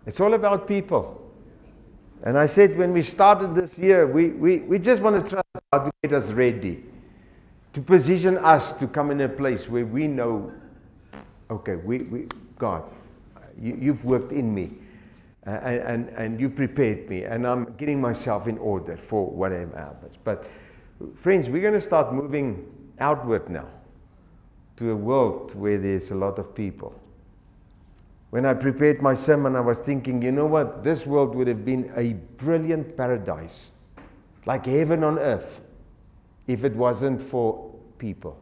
It's all about people. And I said when we started this year, we just want to trust God to get us ready, to position us to come in a place where we know, okay, God, you've worked in me, and you've prepared me, and I'm getting myself in order for whatever happens. But friends, we're going to start moving outward now to a world where there's a lot of people. When I prepared my sermon, I was thinking, you know what? This world would have been a brilliant paradise, like heaven on earth, if it wasn't for people.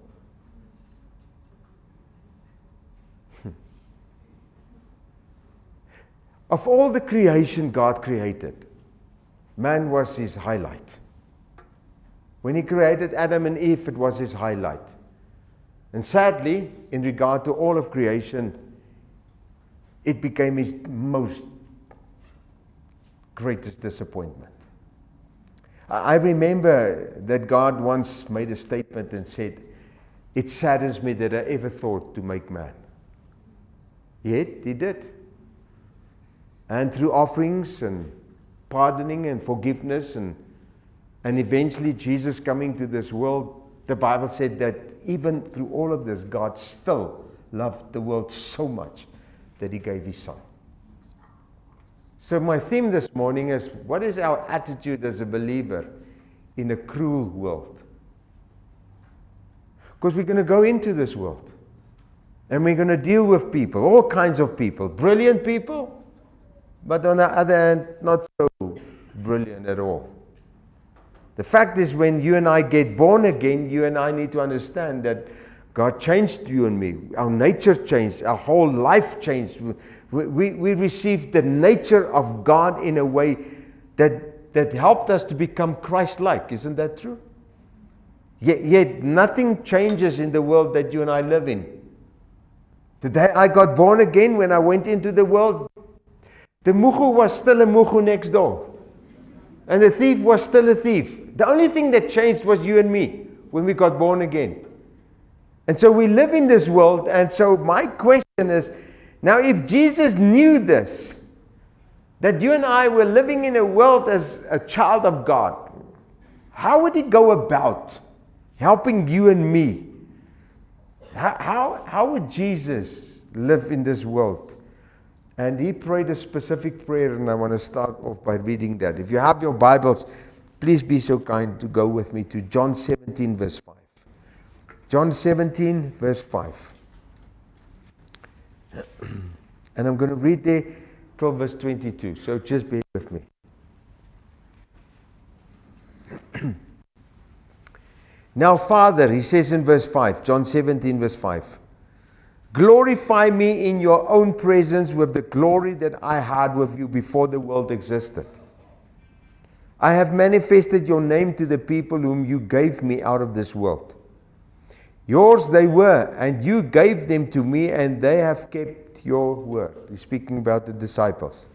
Of all the creation God created, man was his highlight. When he created Adam and Eve, it was his highlight. And sadly, in regard to all of creation, it became his most greatest disappointment. I remember that God once made a statement and said, "It saddens me that I ever thought to make man." Yet he did. And through offerings and pardoning and forgiveness and eventually Jesus coming to this world, the Bible said that even through all of this, God still loved the world so much that he gave his son. So my theme this morning is, what is our attitude as a believer in a cruel world? Because we're going to go into this world and we're going to deal with people, all kinds of people, brilliant people, but on the other hand, not so brilliant at all. The fact is, when you and I get born again, you and I need to understand that God changed you and me. Our nature changed. Our whole life changed. We received the nature of God in a way that helped us to become Christ-like. Isn't that true? Yet nothing changes in the world that you and I live in. The day I got born again, when I went into the world, the mugu was still a mugu next door. And the thief was still a thief. The only thing that changed was you and me when we got born again. And so we live in this world, and so my question is, now if Jesus knew this, that you and I were living in a world as a child of God, how would he go about helping you and me? How would Jesus live in this world? And he prayed a specific prayer, and I want to start off by reading that. If you have your Bibles, please be so kind to go with me to John 17, verse 5. John 17, verse 5. And I'm going to read there till verse 22. So just bear with me. Now, Father, he says in verse 5, John 17, verse 5. Glorify me in your own presence with the glory that I had with you before the world existed. I have manifested your name to the people whom you gave me out of this world. Yours they were, and you gave them to me, and they have kept your word. He's speaking about the disciples.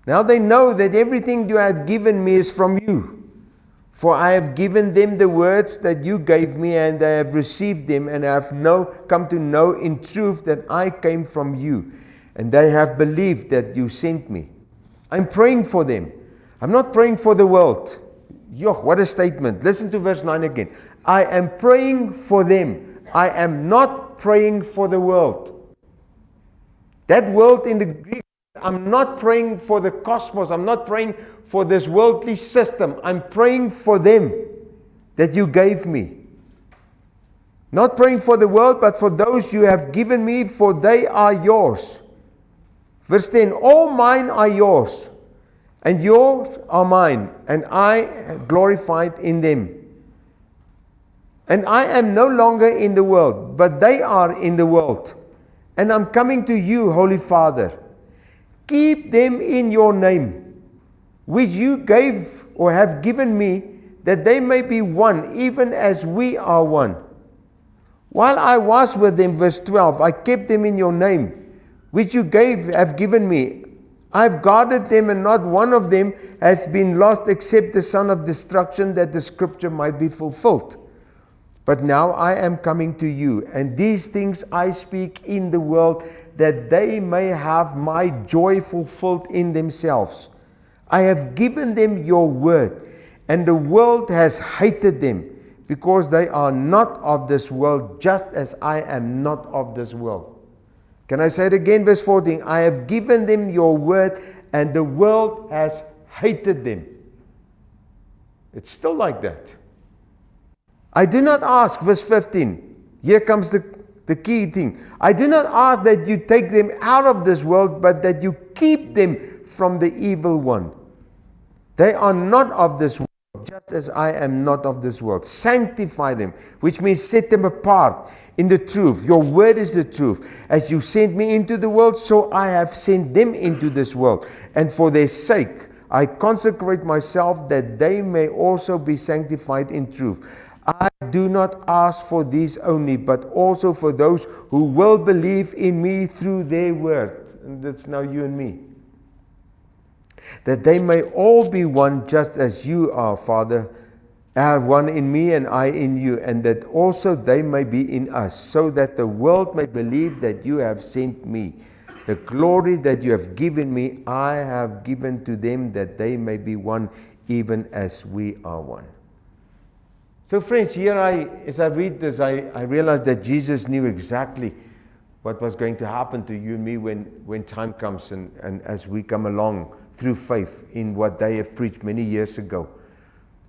Now they know that everything you have given me is from you. For I have given them the words that you gave me, and they have received them, and have come to know in truth that I came from you, and they have believed that you sent me. I'm praying for them. I'm not praying for the world. Yoch, what a statement. Listen to verse 9 again. I am praying for them. I am not praying for the world. That world in the Greek, I'm not praying for the cosmos. I'm not praying for this worldly system. I'm praying for them that you gave me. Not praying for the world, but for those you have given me, for they are yours. Verse 10, all mine are yours, and yours are mine, and I am glorified in them. And I am no longer in the world, but they are in the world. And I'm coming to you, Holy Father. Keep them in your name, which you gave or have given me, that they may be one, even as we are one. While I was with them, verse 12, I kept them in your name, which you have given me. I've guarded them, and not one of them has been lost except the son of destruction, that the scripture might be fulfilled. But now I am coming to you, and these things I speak in the world, that they may have my joy fulfilled in themselves. I have given them your word, and the world has hated them, because they are not of this world, just as I am not of this world. Can I say it again, verse 14? I have given them your word, and the world has hated them. It's still like that. I do not ask, verse 15. Here comes the key thing. I do not ask that you take them out of this world, but that you keep them from the evil one. They are not of this world, just as I am not of this world. Sanctify them, which means set them apart in the truth. Your word is the truth. As you sent me into the world, so I have sent them into this world. And for their sake, I consecrate myself, that they may also be sanctified in truth. I do not ask for these only, but also for those who will believe in me through their word. And that's now you and me. That they may all be one, just as you are, Father, are one in me and I in you, and that also they may be in us, so that the world may believe that you have sent me. The glory that you have given me, I have given to them, that they may be one, even as we are one. So friends, here as I read this, I realize that Jesus knew exactly what was going to happen to you and me when time comes and as we come along through faith in what they have preached many years ago.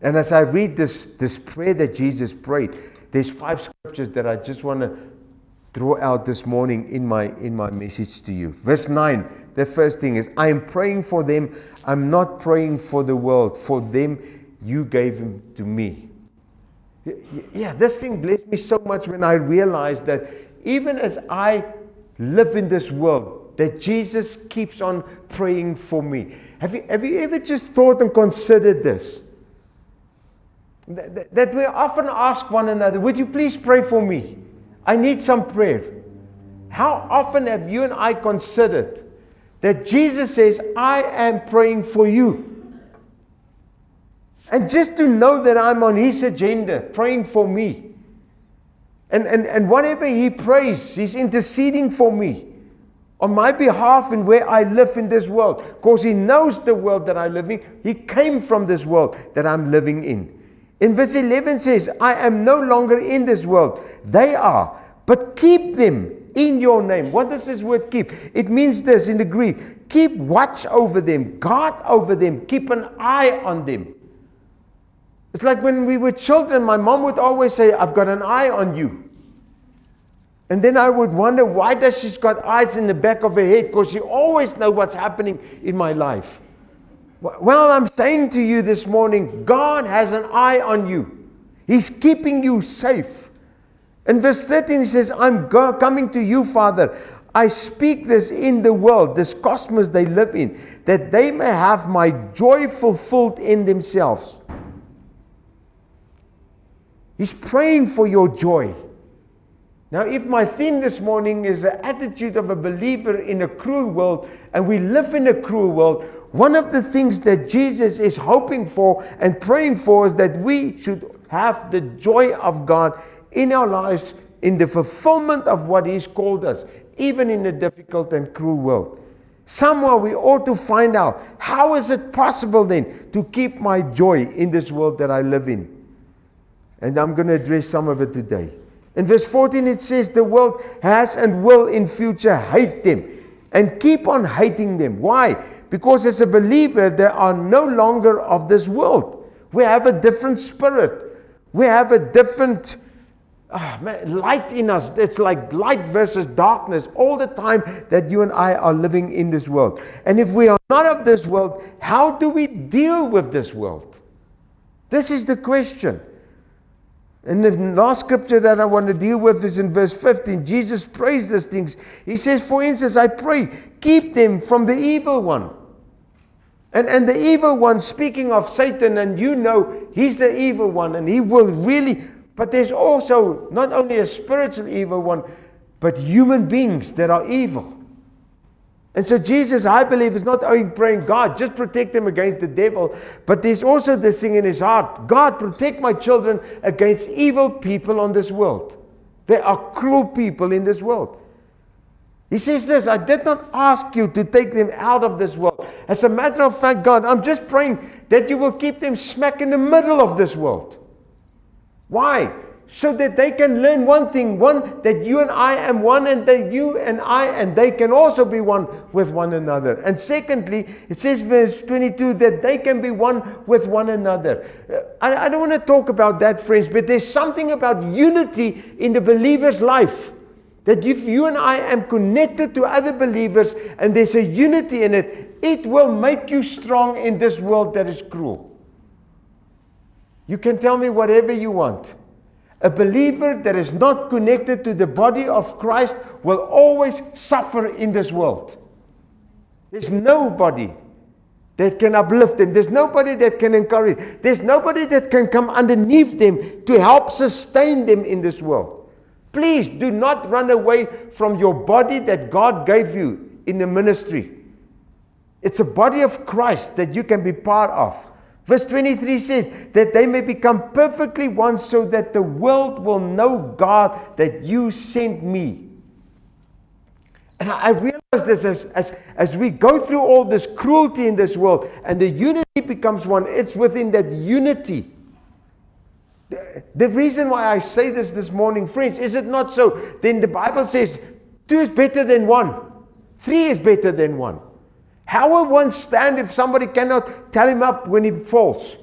And as I read this prayer that Jesus prayed, there's 5 scriptures that I just want to draw out this morning in my message to you. Verse 9, the first thing is, I am praying for them. I'm not praying for the world. For them, you gave them to me. Yeah, this thing blessed me so much when I realized that even as I live in this world, that Jesus keeps on praying for me. Have you ever just thought and considered this? That we often ask one another, would you please pray for me? I need some prayer. How often have you and I considered that Jesus says, I am praying for you? And just to know that I'm on His agenda, praying for me. And whatever He prays, He's interceding for me on my behalf and where I live in this world. Because He knows the world that I live in. He came from this world that I'm living in. In verse 11 says, I am no longer in this world. They are. But keep them in your name. What does this word keep? It means this in the Greek. Keep watch over them. Guard over them. Keep an eye on them. It's like when we were children, my mom would always say, I've got an eye on you. And then I would wonder, why does she got eyes in the back of her head? Because she always knows what's happening in my life. Well, I'm saying to you this morning, God has an eye on you. He's keeping you safe. In verse 13 he says, I'm coming to you, Father. I speak this in the world, this cosmos they live in, that they may have my joy fulfilled in themselves. He's praying for your joy. Now, if my theme this morning is the attitude of a believer in a cruel world, and we live in a cruel world, one of the things that Jesus is hoping for and praying for is that we should have the joy of God in our lives, in the fulfillment of what He's called us, even in a difficult and cruel world. Somewhere we ought to find out, how is it possible then to keep my joy in this world that I live in? And I'm going to address some of it today. In verse 14 it says, the world has and will in future hate them and keep on hating them. Why? Because as a believer, they are no longer of this world. We have a different spirit. We have a different light in us. It's like light versus darkness all the time that you and I are living in this world. And if we are not of this world, how do we deal with this world? This is the question. And the last scripture that I want to deal with is in verse 15. Jesus prays these things. He says, for instance, I pray, keep them from the evil one. And the evil one, speaking of Satan, and you know he's the evil one, and he will really, but there's also not only a spiritual evil one, but human beings that are evil. And so Jesus, I believe, is not only praying, God, just protect them against the devil, but there's also this thing in his heart, God, protect my children against evil people on this world. There are cruel people in this world. He says this, I did not ask you to take them out of this world. As a matter of fact, God, I'm just praying that you will keep them smack in the middle of this world. Why? So that they can learn one thing, one, that you and I am one, and that you and I and they can also be one with one another. And secondly, it says verse 22 that they can be one with one another. I don't want to talk about that, friends, but there's something about unity in the believer's life. That if you and I am connected to other believers and there's a unity in it, it will make you strong in this world that is cruel. You can tell me whatever you want. A believer that is not connected to the body of Christ will always suffer in this world. There's nobody that can uplift them. There's nobody that can encourage. There's nobody that can come underneath them to help sustain them in this world. Please do not run away from your body that God gave you in the ministry. It's a body of Christ that you can be part of. Verse 23 says that they may become perfectly one so that the world will know, God, that you sent me. And I realize this as we go through all this cruelty in this world and the unity becomes one, it's within that unity. The reason why I say this morning, friends, is it not so? Then the Bible says 2 is better than 1. 3 is better than 1. How will one stand if somebody cannot tell him up when he falls?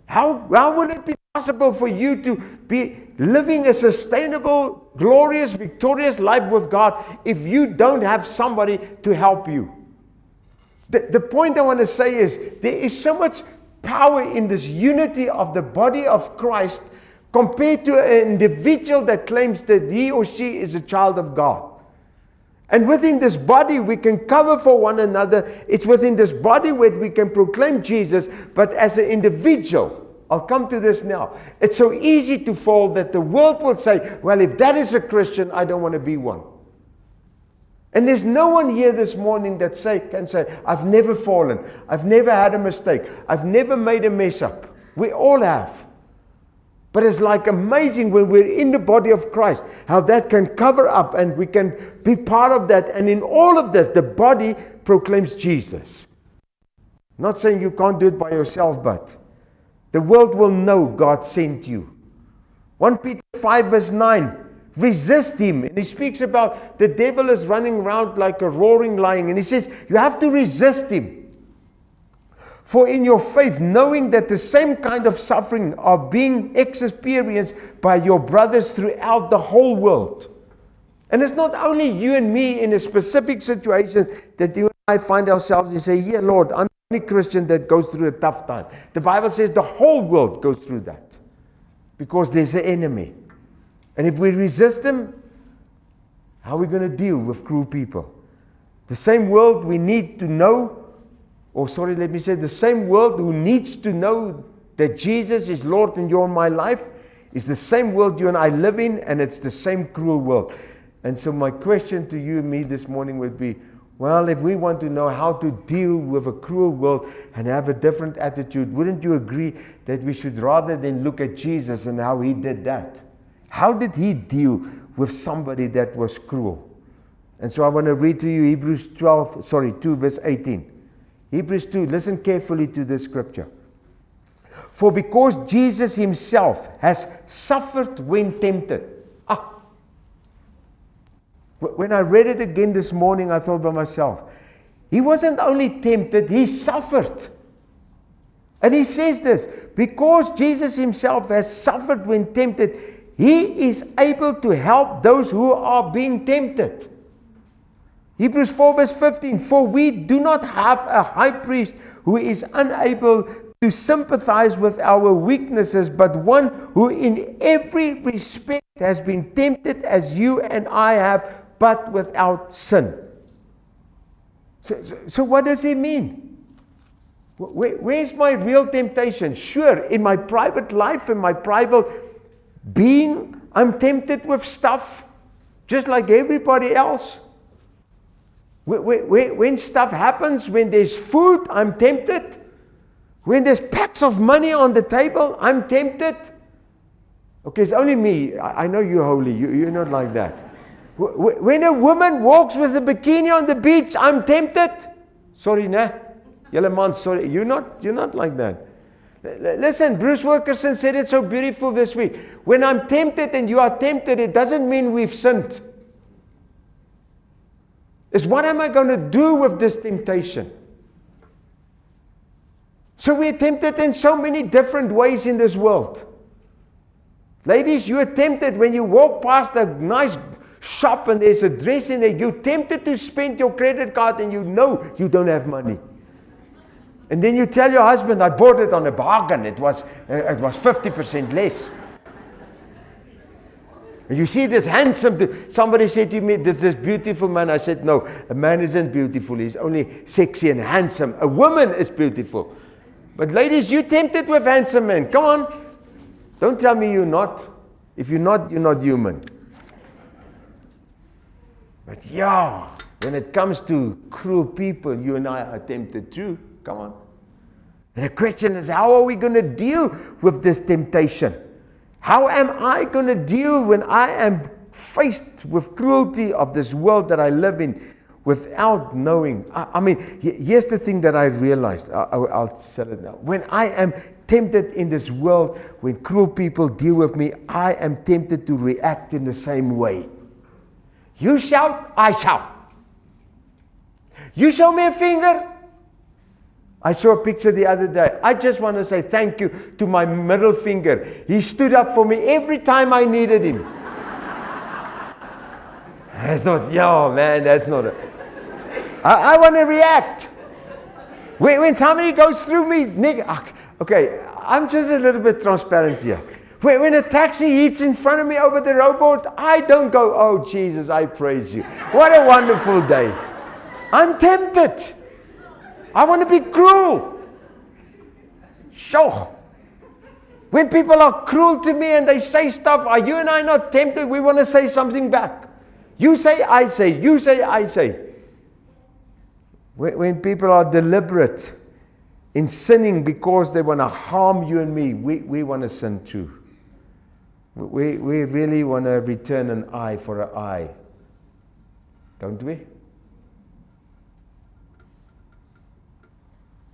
How will it be possible for you to be living a sustainable, glorious, victorious life with God if you don't have somebody to help you? The point I want to say is there is so much power in this unity of the body of Christ compared to an individual that claims that he or she is a child of God. And within this body, we can cover for one another. It's within this body where we can proclaim Jesus. But as an individual, I'll come to this now. It's so easy to fall that the world will say, well, if that is a Christian, I don't want to be one. And there's no one here this morning that can say, I've never fallen. I've never had a mistake. I've never made a mess up. We all have. But it's like amazing when we're in the body of Christ, how that can cover up and we can be part of that. And in all of this, the body proclaims Jesus. Not saying you can't do it by yourself, but the world will know God sent you. 1 Peter 5 verse 9, resist him. And he speaks about the devil is running around like a roaring lion. And he says, you have to resist him. For in your faith, knowing that the same kind of suffering are being experienced by your brothers throughout the whole world. And it's not only you and me in a specific situation that you and I find ourselves and say, yeah, Lord, I'm the only Christian that goes through a tough time. The Bible says the whole world goes through that because there's an enemy. And if we resist him, how are we going to deal with cruel people? The same world we need to know, the same world who needs to know that Jesus is Lord in your and my life is the same world you and I live in, and it's the same cruel world. And so my question to you and me this morning would be, well, if we want to know how to deal with a cruel world and have a different attitude, wouldn't you agree that we should rather than look at Jesus and how he did that? How did he deal with somebody that was cruel? And so I want to read to you Hebrews 2 verse 18. Hebrews 2, listen carefully to this scripture. For because Jesus himself has suffered when tempted. When I read it again this morning, I thought by myself, he wasn't only tempted, he suffered. And he says this, because Jesus himself has suffered when tempted, he is able to help those who are being tempted. Hebrews 4 verse 15, for we do not have a high priest who is unable to sympathize with our weaknesses, but one who in every respect has been tempted as you and I have, but without sin. So what does he mean? Where's my real temptation? Sure, in my private life, in my private being, I'm tempted with stuff, just like everybody else. When stuff happens, when there's food, I'm tempted. When there's packs of money on the table, I'm tempted. Okay, it's only me. I know you're holy. You're not like that. When a woman walks with a bikini on the beach, I'm tempted. Sorry, nah. Julle man, sorry. You're not like that. Listen, Bruce Wilkerson said it so beautiful this week. When I'm tempted and you are tempted, it doesn't mean we've sinned. It's what am I going to do with this temptation? So we're tempted in so many different ways in this world. Ladies, you are tempted when you walk past a nice shop and there's a dress in there. You're tempted to spend your credit card and you know you don't have money. And then you tell your husband, I bought it on a bargain. It was 50% less. And you see this handsome, somebody said to me, this beautiful man. I said, no, a man isn't beautiful. He's only sexy and handsome. A woman is beautiful. But ladies, you're tempted with handsome men. Come on. Don't tell me you're not. If you're not human. But yeah, when it comes to cruel people, you and I are tempted too. Come on. And the question is, how are we going to deal with this temptation? How am I going to deal when I am faced with cruelty of this world that I live in without knowing? I mean, here's the thing that I realized. I'll say it now. When I am tempted in this world, when cruel people deal with me, I am tempted to react in the same way. You shout, I shout. You show me a finger, I saw a picture the other day. I just want to say thank you to my middle finger. He stood up for me every time I needed him. I thought, yo, man, that's not a... I want to react. When somebody goes through me, Nick, okay, I'm just a little bit transparent here. When a taxi hits in front of me over the road, I don't go, oh, Jesus, I praise you. What a wonderful day. I'm tempted. I want to be cruel. Sure. When people are cruel to me and they say stuff, are you and I not tempted? We want to say something back. You say, I say. You say, I say. When people are deliberate in sinning because they want to harm you and me, we want to sin too. We really want to return an eye for an eye. Don't we?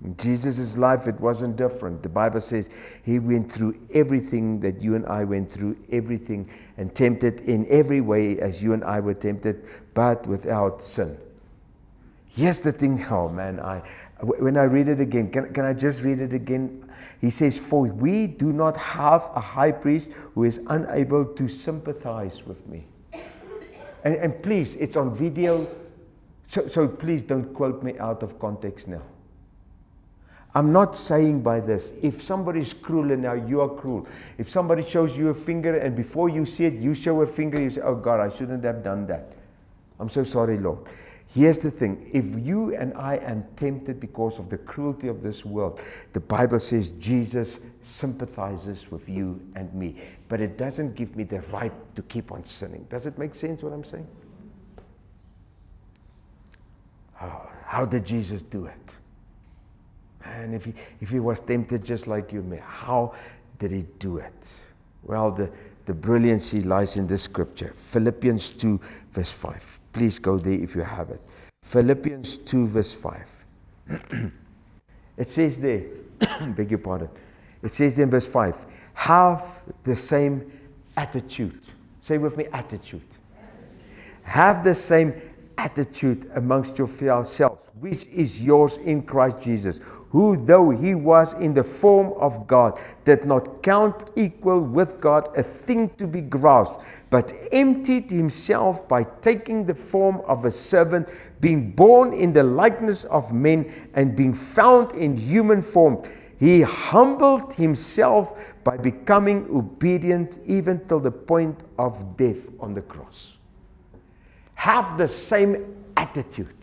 In Jesus' life, it wasn't different. The Bible says he went through everything that you and I went through, everything, and tempted in every way as you and I were tempted, but without sin. Here's the thing, oh man, when I read it again, can I just read it again? He says, for we do not have a high priest who is unable to sympathize with me. And please, it's on video, so please don't quote me out of context now. I'm not saying by this, if somebody's cruel and now you are cruel, if somebody shows you a finger and before you see it, you show a finger, you say, oh God, I shouldn't have done that. I'm so sorry, Lord. Here's the thing. If you and I am tempted because of the cruelty of this world, the Bible says Jesus sympathizes with you and me. But it doesn't give me the right to keep on sinning. Does it make sense what I'm saying? How did Jesus do it? And if he was tempted just like you and me, how did he do it? Well, the brilliancy lies in this scripture. Philippians 2 verse 5. Please go there if you have it. Philippians 2 verse 5. It says there, beg your pardon. It says there in verse 5, have the same attitude. Say with me, attitude. Have the same attitude amongst yourselves, which is yours in Christ Jesus, who though he was in the form of God, did not count equal with God a thing to be grasped, but emptied himself by taking the form of a servant, being born in the likeness of men, and being found in human form. He humbled himself by becoming obedient even till the point of death on the cross. Have the same attitude.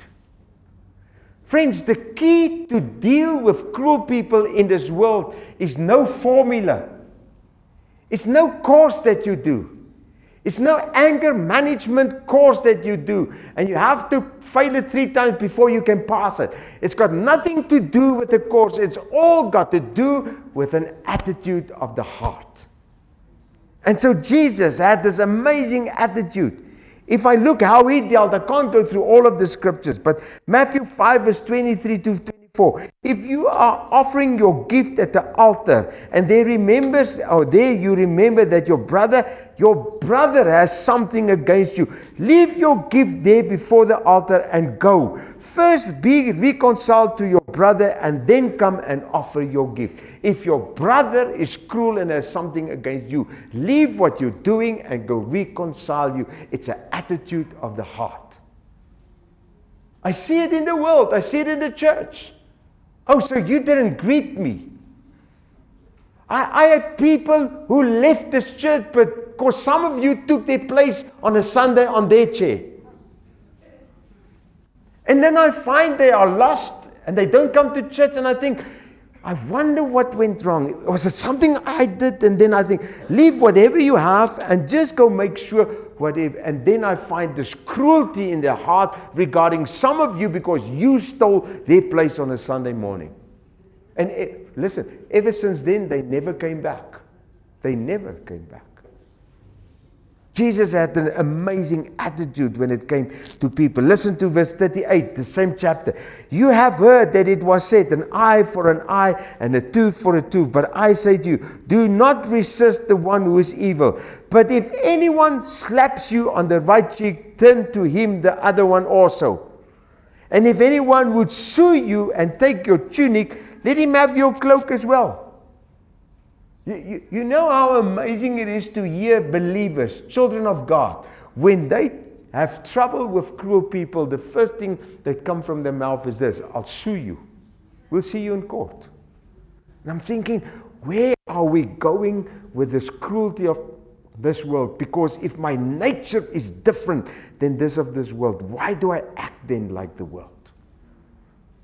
Friends, the key to deal with cruel people in this world is no formula. It's no course that you do. It's no anger management course that you do. And you have to fail it 3 times before you can pass it. It's got nothing to do with the course. It's all got to do with an attitude of the heart. And so Jesus had this amazing attitude. If I look how he dealt, I can't go through all of the scriptures, but Matthew 5 verse 23 to 24. If you are offering your gift at the altar and there you remember that your brother has something against you, leave your gift there before the altar and go. First be reconciled to your brother and then come and offer your gift. If your brother is cruel and has something against you, leave what you're doing and go reconcile you. It's an attitude of the heart. I see it in the world. I see it in the church. Oh, so you didn't greet me. I had people who left this church because some of you took their place on a Sunday on their chair. And then I find they are lost and they don't come to church, and I think, I wonder what went wrong. Was it something I did? And then I think, leave whatever you have and just go make sure whatever. And then I find this cruelty in their heart regarding some of you because you stole their place on a Sunday morning. And listen, ever since then, they never came back. They never came back. Jesus had an amazing attitude when it came to people. Listen to verse 38, the same chapter. You have heard that it was said, an eye for an eye and a tooth for a tooth. But I say to you, do not resist the one who is evil. But if anyone slaps you on the right cheek, turn to him the other one also. And if anyone would sue you and take your tunic, let him have your cloak as well. You know how amazing it is to hear believers, children of God, when they have trouble with cruel people, the first thing that comes from their mouth is this: I'll sue you. We'll see you in court. And I'm thinking, where are we going with this cruelty of this world? Because if my nature is different than this of this world, why do I act then like the world?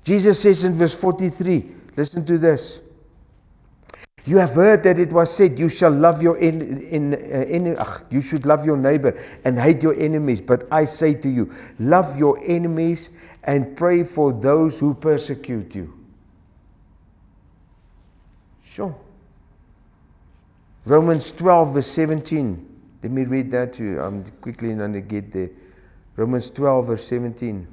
Jesus says in verse 43, listen to this. You have heard that it was said, you shall love your you should love your neighbor and hate your enemies. But I say to you, love your enemies and pray for those who persecute you. Sure. Romans 12 verse 17. Let me read that to you. I'm quickly going to get there. Romans 12 verse 17.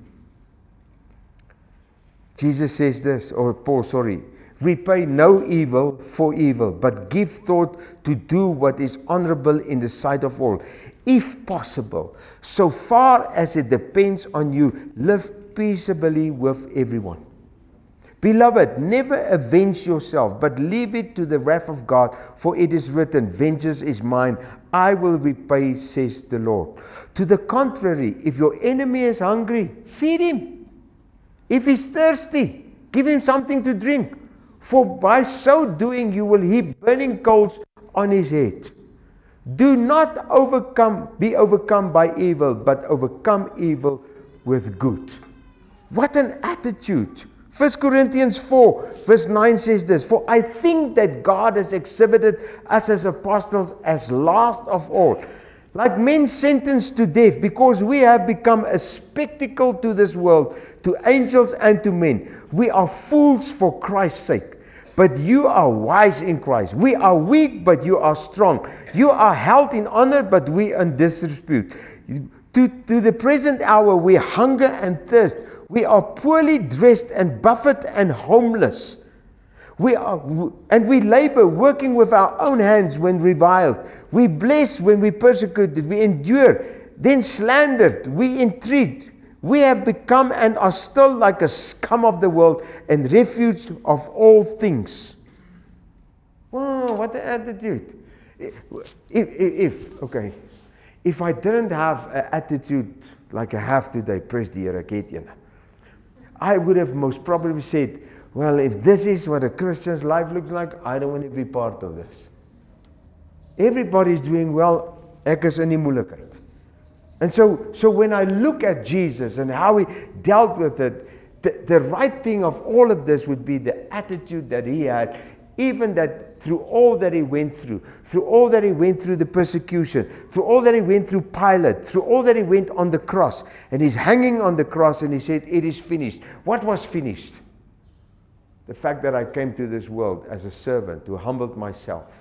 Jesus says this, or Paul, sorry. Repay no evil for evil, but give thought to do what is honorable in the sight of all. If possible, so far as it depends on you, live peaceably with everyone. Beloved, never avenge yourself, but leave it to the wrath of God, for it is written, vengeance is mine, I will repay, says the Lord. To the contrary, if your enemy is hungry, feed him. If he's thirsty, give him something to drink. For by so doing you will heap burning coals on his head. Do not be overcome by evil, but overcome evil with good. What an attitude. 1 Corinthians 4 verse 9 says this, for I think that God has exhibited us as apostles as last of all, like men sentenced to death, because we have become a spectacle to this world, to angels and to men. We are fools for Christ's sake. But you are wise in Christ. We are weak, but you are strong. You are held in honor, but we in disrepute. To the present hour we hunger and thirst. We are poorly dressed and buffeted and homeless. We labor, working with our own hands when reviled. We bless when we persecuted. We endure, then slandered. We entreat. We have become and are still like a scum of the world and refuge of all things. Wow, what an attitude. If I didn't have an attitude like I have today, praise the Here, I would have most probably said, well, if this is what a Christian's life looks like, I don't want to be part of this. Everybody's doing well, ek is in die moeilikheid. And so when I look at Jesus and how he dealt with it, the right thing of all of this would be the attitude that he had, even that through all that he went through the persecution, through all that he went through Pilate, through all that he went on the cross, and he's hanging on the cross and he said, it is finished. What was finished? The fact that I came to this world as a servant who humbled myself,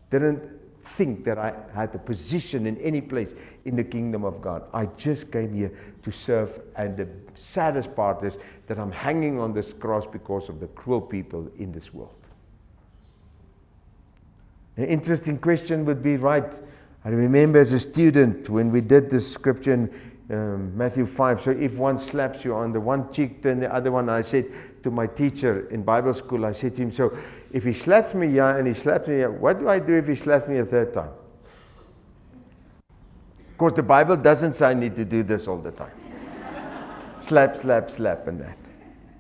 didn't think that I had a position in any place in the kingdom of God. I just came here to serve, and the saddest part is that I'm hanging on this cross because of the cruel people in this world. An interesting question would be, right, I remember as a student when we did this scripture in Matthew 5, so if one slaps you on the one cheek, then the other one, I said to my teacher in Bible school, I said to him, so if he slaps me here and he slaps me here, what do I do if he slaps me a third time? Of course, the Bible doesn't say I need to do this all the time. Slap, slap, slap, and that.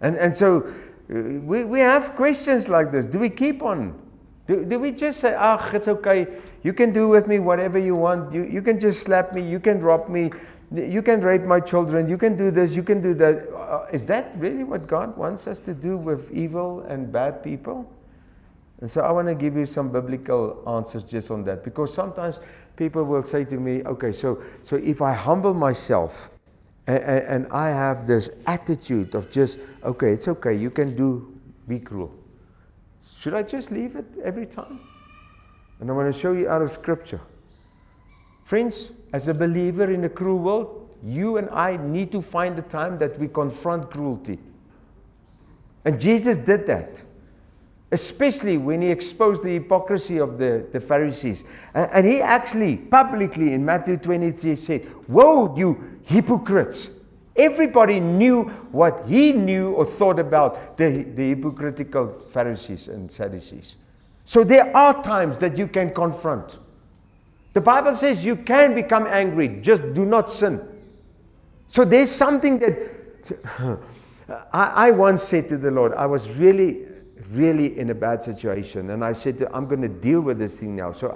And so we have questions like this. Do we keep on? Do we just say, it's okay, you can do with me whatever you want, you can just slap me, you can rob me, you can rape my children, you can do this, you can do that. Is that really what God wants us to do with evil and bad people? And so I want to give you some biblical answers just on that, because sometimes people will say to me, okay, so if I humble myself and I have this attitude of just, okay, it's okay, you can be cruel. Should I just leave it every time? And I want to show you out of Scripture. Friends, as a believer in a cruel world, you and I need to find the time that we confront cruelty. And Jesus did that, especially when he exposed the hypocrisy of the Pharisees. And he actually publicly in Matthew 23 said, "Woe, you hypocrites." Everybody knew what he knew or thought about the hypocritical Pharisees and Sadducees. So there are times that you can confront. The Bible says you can become angry, just do not sin. So there's something that I once said to the Lord, I was really in a bad situation, and I said, I'm going to deal with this thing now. So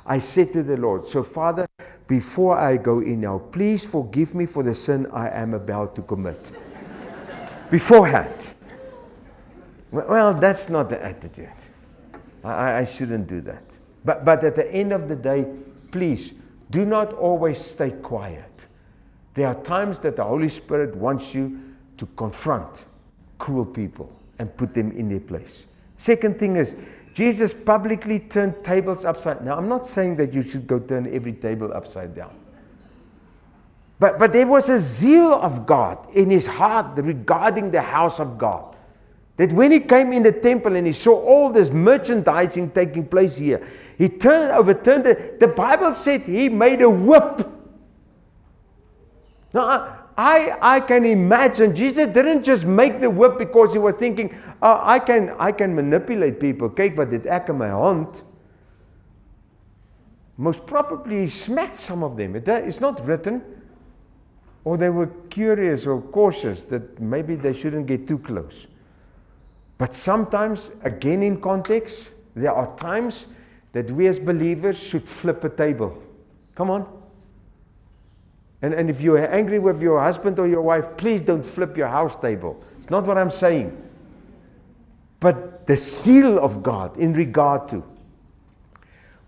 I said to the Lord, so Father, before I go in now, please forgive me for the sin I am about to commit. Beforehand. Well, that's not the attitude. I shouldn't do that. But at the end of the day, please, do not always stay quiet. There are times that the Holy Spirit wants you to confront cruel people and put them in their place. Second thing is, Jesus publicly turned tables upside down. Now, I'm not saying that you should go turn every table upside down. But there was a zeal of God in his heart regarding the house of God. That when he came in the temple and he saw all this merchandising taking place here, he overturned it. The Bible said he made a whip. Now, I can imagine Jesus didn't just make the whip because he was thinking, oh, I can manipulate people. Kyk wat dit ek in my hand. Most probably he smacked some of them. It's not written. Or they were curious or cautious that maybe they shouldn't get too close. But sometimes, again in context, there are times that we as believers should flip a table. Come on. And if you're angry with your husband or your wife, please don't flip your house table. It's not what I'm saying. But the seal of God in regard to,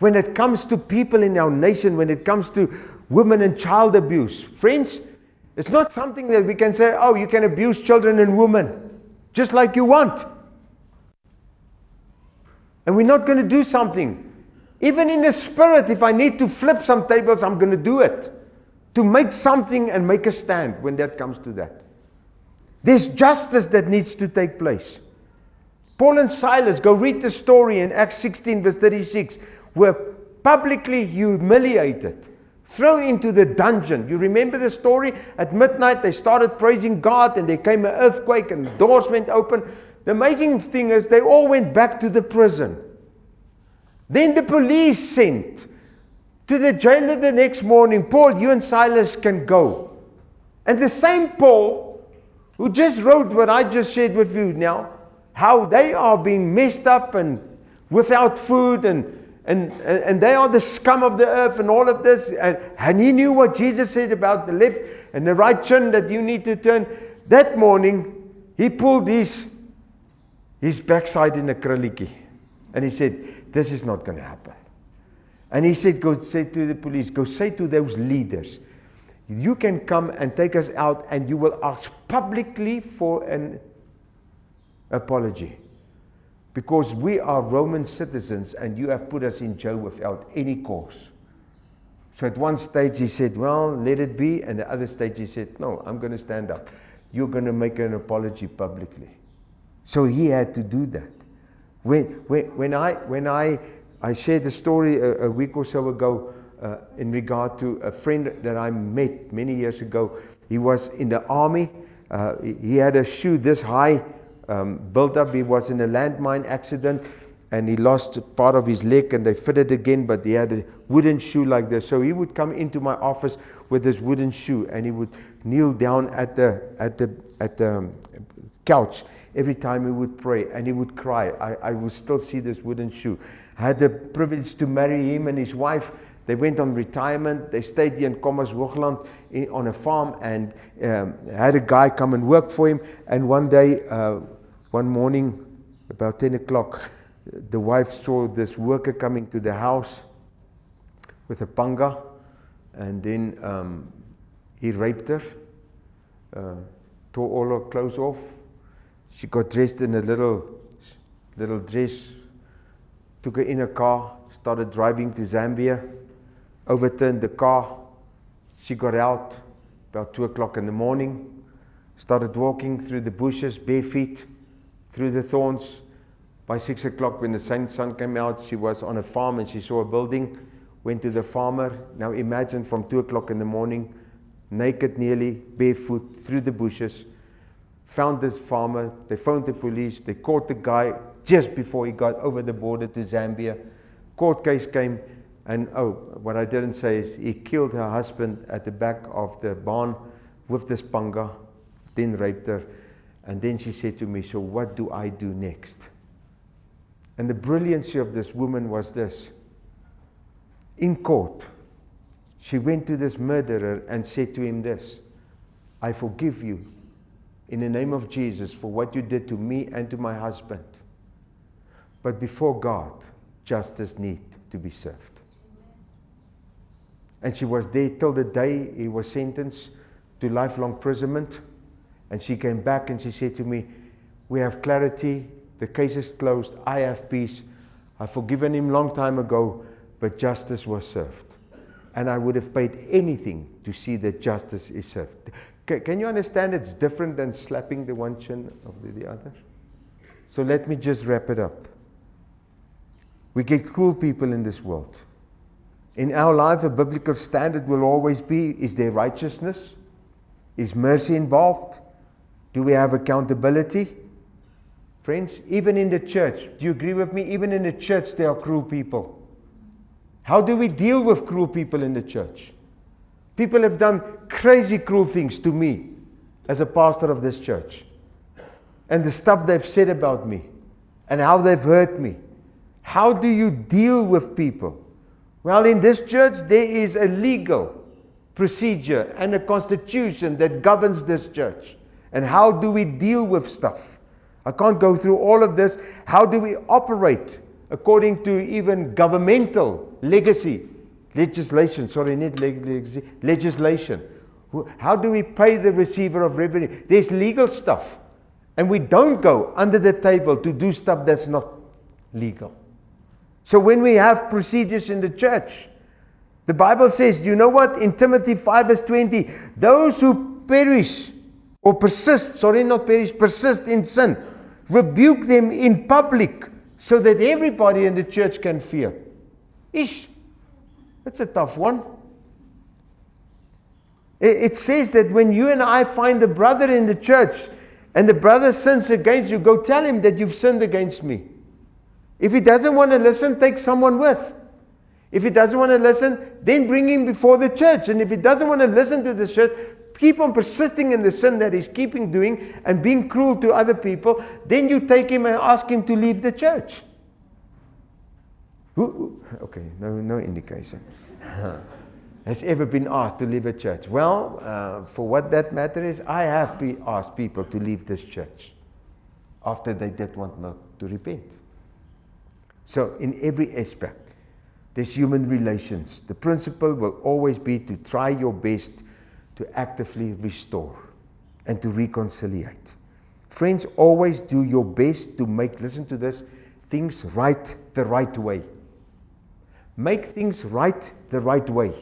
when it comes to people in our nation, when it comes to women and child abuse, friends, it's not something that we can say, oh, you can abuse children and women just like you want. And we're not going to do something. Even in the spirit, if I need to flip some tables, I'm going to do it. To make something and make a stand when that comes to that. There's justice that needs to take place. Paul and Silas, go read the story in Acts 16 verse 36, were publicly humiliated, thrown into the dungeon. You remember the story? At midnight they started praising God and there came an earthquake and the doors went open. The amazing thing is they all went back to the prison. Then the police sent to the jailer the next morning, Paul, you and Silas can go. And the same Paul, who just wrote what I just shared with you now, how they are being messed up and without food and they are the scum of the earth and all of this. And he knew what Jesus said about the left and the right chin that you need to turn. That morning, he pulled his backside in a krulletjie. And he said, this is not going to happen. And he said, go say to the police, go say to those leaders, you can come and take us out and you will ask publicly for an apology. Because we are Roman citizens and you have put us in jail without any cause. So at one stage he said, well, let it be. And the other stage he said, no, I'm going to stand up. You're going to make an apology publicly. So he had to do that. When I shared the story a week or so ago in regard to a friend that I met many years ago. He was in the army. He had a shoe this high built up. He was in a landmine accident and he lost part of his leg and they fitted again, but he had a wooden shoe like this. So he would come into my office with this wooden shoe and he would kneel down at the couch every time he would pray and he would cry. I would still see this wooden shoe. I had the privilege to marry him and his wife. They went on retirement. They stayed here in Kommershoogland on a farm and had a guy come and work for him. And one day, one morning, about 10 o'clock, the wife saw this worker coming to the house with a panga, and then he raped her, tore all her clothes off. She got dressed in a little dress, took her in a car, started driving to Zambia, overturned the car. She got out about 2 o'clock in the morning, started walking through the bushes, bare feet, through the thorns. By 6 o'clock when the sun came out, she was on a farm and she saw a building, went to the farmer. Now imagine from 2 o'clock in the morning, naked nearly, barefoot, through the bushes, found this farmer. They phoned the police. They caught the guy just before he got over the border to Zambia. Court case came, and what I didn't say is he killed her husband at the back of the barn with this panga, then raped her. And then she said to me, so what do I do next? And the brilliancy of this woman was this. In court, she went to this murderer and said to him this, I forgive you in the name of Jesus for what you did to me and to my husband. But before God, justice needs to be served. And she was there till the day he was sentenced to lifelong imprisonment. And she came back and she said to me, we have clarity, the case is closed, I have peace. I've forgiven him long time ago, but justice was served. And I would have paid anything to see that justice is served. Can you understand it's different than slapping the one chin of the other? So let me just wrap it up. We get cruel people in this world. In our life, a biblical standard will always be, is there righteousness? Is mercy involved? Do we have accountability? Friends, even in the church, do you agree with me? Even in the church, there are cruel people. How do we deal with cruel people in the church? People have done crazy cruel things to me as a pastor of this church. And the stuff they've said about me and how they've hurt me. How do you deal with people? Well, in this church, there is a legal procedure and a constitution that governs this church. And how do we deal with stuff? I can't go through all of this. How do we operate according to even governmental legislation? How do we pay the receiver of revenue? There's legal stuff. And we don't go under the table to do stuff that's not legal. So when we have procedures in the church, the Bible says, you know what? In Timothy 5 verse 20, those who perish or persist in sin, rebuke them in public so that everybody in the church can fear. That's a tough one. It says that when you and I find a brother in the church and the brother sins against you, go tell him that you've sinned against me. If he doesn't want to listen, take someone with. If he doesn't want to listen, then bring him before the church. And if he doesn't want to listen to the church, keep on persisting in the sin that he's keeping doing and being cruel to other people, then you take him and ask him to leave the church. Okay, no indication. Has ever been asked to leave a church? Well, for what that matter is, I have asked people to leave this church after they did want not to repent. So in every aspect, there's human relations. The principle will always be to try your best to actively restore and to reconciliate. Friends, always do your best to make, listen to this, things right the right way. Make things right the right way.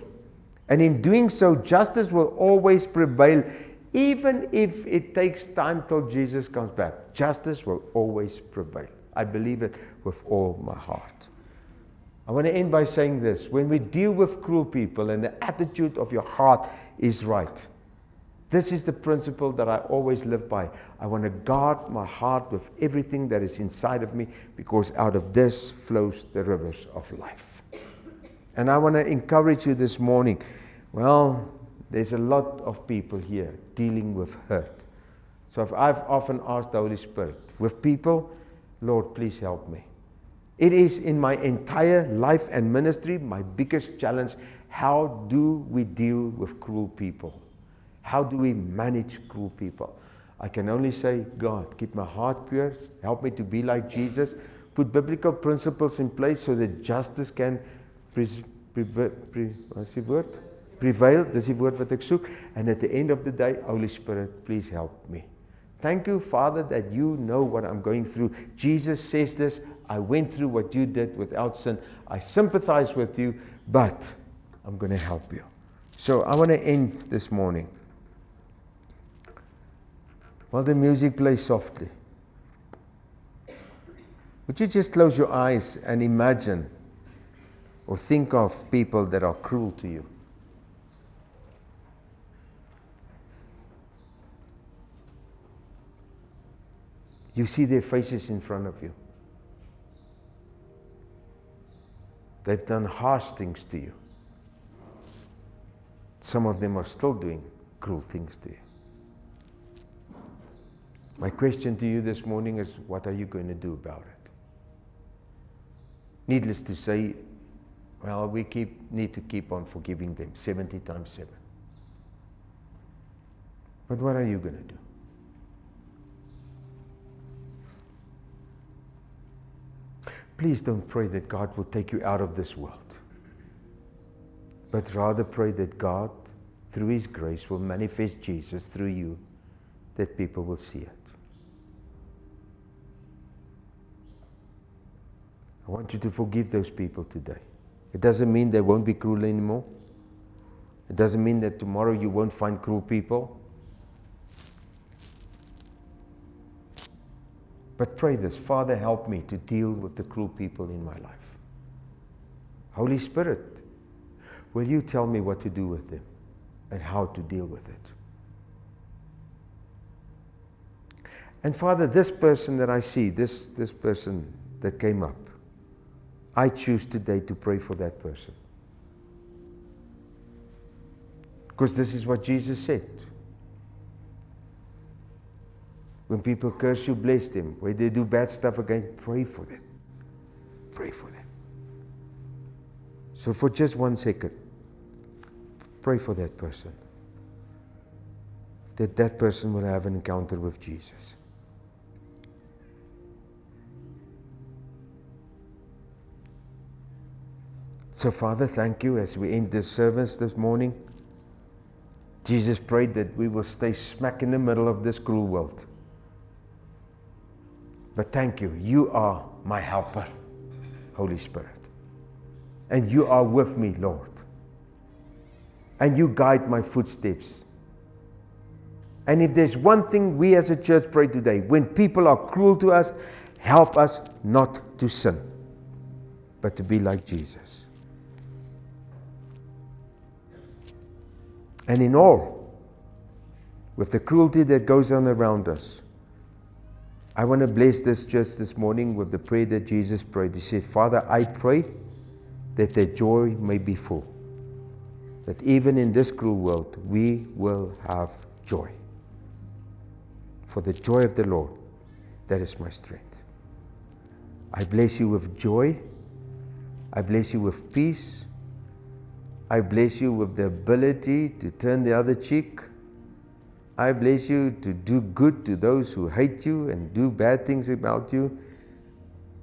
And in doing so, justice will always prevail, even if it takes time till Jesus comes back. Justice will always prevail. I believe it with all my heart. I want to end by saying this. When we deal with cruel people and the attitude of your heart is right, this is the principle that I always live by. I want to guard my heart with everything that is inside of me, because out of this flows the rivers of life. And I want to encourage you this morning. Well, there's a lot of people here dealing with hurt. So I've often asked the Holy Spirit, with people, Lord, please help me. It is in my entire life and ministry my biggest challenge. How do we deal with cruel people? How do we manage cruel people? I can only say, God, keep my heart pure. Help me to be like Jesus. Put biblical principles in place so that justice can prevail. Dis die woord wat ek soek. And at the end of the day, Holy Spirit, please help me. Thank you, Father, that you know what I'm going through. Jesus says this, I went through what you did without sin. I sympathize with you, but I'm going to help you. So I want to end this morning. While the music plays softly, would you just close your eyes and imagine or think of people that are cruel to you? You see their faces in front of you. They've done harsh things to you. Some of them are still doing cruel things to you. My question to you this morning is, what are you going to do about it? Needless to say, well, we need to keep on forgiving them 70 times 7. But what are you going to do? Please don't pray that God will take you out of this world, but rather pray that God, through His grace, will manifest Jesus through you, that people will see it. I want you to forgive those people today. It doesn't mean they won't be cruel anymore. It doesn't mean that tomorrow you won't find cruel people. But pray this, Father, help me to deal with the cruel people in my life. Holy Spirit, will you tell me what to do with them and how to deal with it? And Father, this person that I see, this person that came up, I choose today to pray for that person. Because this is what Jesus said. When people curse you, bless them. When they do bad stuff again, pray for them. Pray for them. So for just 1 second, pray for that person. That person will have an encounter with Jesus. So Father, thank you as we end this service this morning. Jesus prayed that we will stay smack in the middle of this cruel world. But thank you, you are my helper, Holy Spirit. And you are with me, Lord. And you guide my footsteps. And if there's one thing we as a church pray today, when people are cruel to us, help us not to sin, but to be like Jesus. And in all, with the cruelty that goes on around us, I want to bless this church this morning with the prayer that Jesus prayed. He said, Father, I pray that their joy may be full. That even in this cruel world, we will have joy. For the joy of the Lord, that is my strength. I bless you with joy. I bless you with peace. I bless you with the ability to turn the other cheek. I bless you to do good to those who hate you and do bad things about you.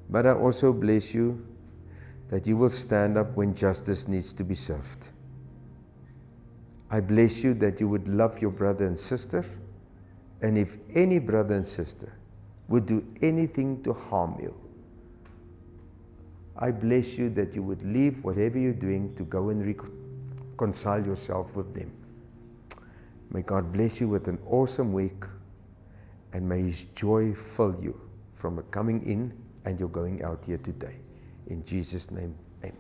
But I also bless you that you will stand up when justice needs to be served. I bless you that you would love your brother and sister. And if any brother and sister would do anything to harm you, I bless you that you would leave whatever you're doing to go and reconcile yourself with them. May God bless you with an awesome week, and may His joy fill you from coming in and you're going out here today. In Jesus' name, amen.